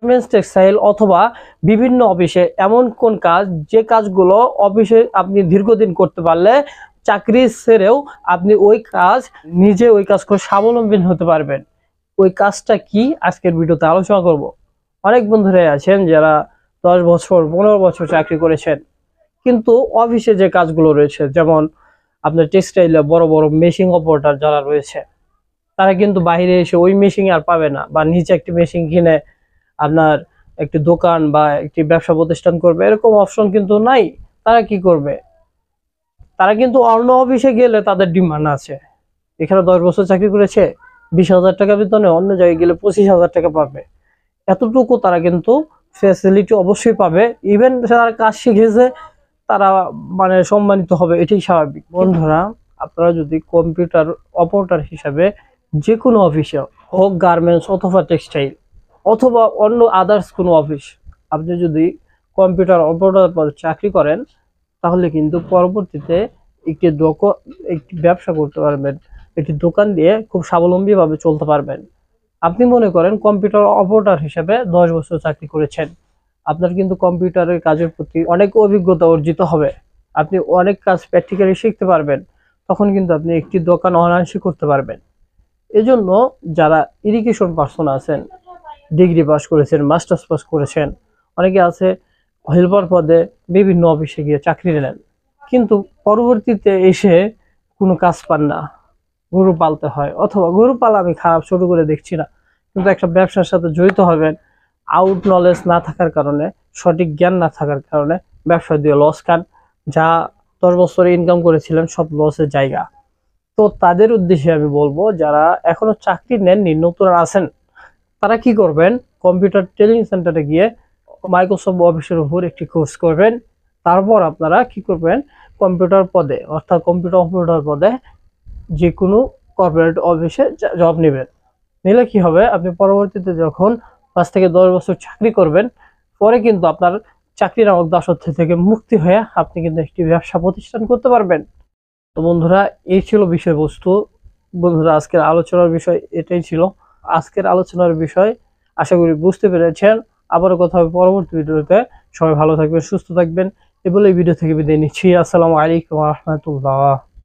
Garments textile অথবা বিভিন্ন অফিসে এমন কোন কাজ যে কাজগুলো অফিসে আপনি দীর্ঘদিন করতে পারলে চাকরি ছেড়েও আপনি ওই কাজ নিজে ওই কাজ করে স্বাবলম্বী হতে পারবেন। ওই কাজটা কি আজকের ভিডিওতে আলোচনা করব। অনেক বন্ধুরাই আছেন যারা 10 বছর 15 বছর চাকরি করেছেন, কিন্তু অফিসে যে কাজগুলো রয়েছে, যেমন আপনার টেক্সটাইলে বড় বড় মেশিন অপারেটর যারা রয়েছে, তারা কিন্তু বাইরে এসে ওই মেশিন আর পাবে না, বা নিচে একটি মেশিন কিনে আপনার একটি দোকান বা একটি ব্যবসা প্রতিষ্ঠান করবে এরকম অপশন কিন্তু নাই। তারা কি করবে? তারা কিন্তু অন্য অফিসে গেলে তাদের ডিমান্ড আছে। এখানে 10 বছর চাকরি করেছে, 20,000 টাকা বেতনে, অন্য জায়গায় গেলে 25,000 টাকা পাবে। এতটুকু তারা কিন্তু ফ্যাসিলিটি অবশ্যই পাবে। ইভেন যারা কাজ শিখেছে তারা মানে সম্মানিত হবে, এটাই স্বাভাবিক। বন্ধুরা, আপনারা যদি কম্পিউটার অপারেটর হিসাবে যে কোনো অফিসে হোক, গার্মেন্টস অথবা টেক্সটাইল অথবা অন্য আদার্স কোনো অফিস, আপনি যদি কম্পিউটার অপারেটর পদে চাকরি করেন, তাহলে কিন্তু পরবর্তীতে একটি একটি ব্যবসা করতে পারবেন, একটি দোকান দিয়ে খুব স্বাবলম্বীভাবে চলতে পারবেন। আপনি মনে করেন কম্পিউটার অপারেটর হিসেবে 10 বছর চাকরি করেছেন, আপনার কিন্তু কম্পিউটারের কাজের প্রতি অনেক অভিজ্ঞতা অর্জিত হবে, আপনি অনেক কাজ প্র্যাকটিক্যালি শিখতে পারবেন। তখন কিন্তু আপনি একটি দোকান অনায়াসে করতে পারবেন। এজন্য যারা ইরিগেশন পার্সন আছেন, ডিগ্রি পাস করেছেন, মাস্টার্স পাস করেছেন, অনেকে আছে হেল্পার পদে বিভিন্ন অফিসে গিয়ে চাকরি নেন, কিন্তু পরবর্তীতে এসে কোনো কাজ পান না, গরু পালতে হয়। অথবা গরু পালা আমি খারাপ শুরু করে দেখছি না, কিন্তু একটা ব্যবসার সাথে জড়িত হবেন, আউট নলেজ না থাকার কারণে, সঠিক জ্ঞান না থাকার কারণে ব্যবসা দিয়ে লস খান, যা 10 বছরে ইনকাম করেছিলেন সব লসের জায়গা। তো তাদের উদ্দেশ্যে আমি বলবো, যারা এখনো চাকরি নেননি, নতুন আছেন, তারা কি করবেন, কম্পিউটার ট্রেনিং সেন্টারে গিয়ে মাইক্রোসফট অফিসের উপর একটি কোর্স করবেন। তারপর আপনারা কি করবেন, কম্পিউটার পদে অর্থাৎ কম্পিউটার অপারেটর পদে যে কোনো কর্পোরেট অফিসে জব নেবেন। নিলে কি হবে, আপনি পরবর্তীতে যখন 5 থেকে 10 বছর চাকরি করবেন, পরে কিন্তু আপনার চাকরি নামক দাসত্ব থেকে মুক্তি হয়ে আপনি কিন্তু একটি ব্যবসা প্রতিষ্ঠান করতে পারবেন। তো বন্ধুরা, এই ছিল বিষয়বস্তু। বন্ধুরা, আজকের আলোচনার বিষয় এটাই ছিল। আজকের আলোচনার বিষয় আশা করি বুঝতে পেরেছেন। আবারও কথা হবে পরবর্তী ভিডিওতে। সবাই ভালো থাকবেন, সুস্থ থাকবেন। এ বলে এই ভিডিও থেকে বিদায় নিচ্ছি। আসসালামু আলাইকুম ওয়া রাহমাতুল্লাহ।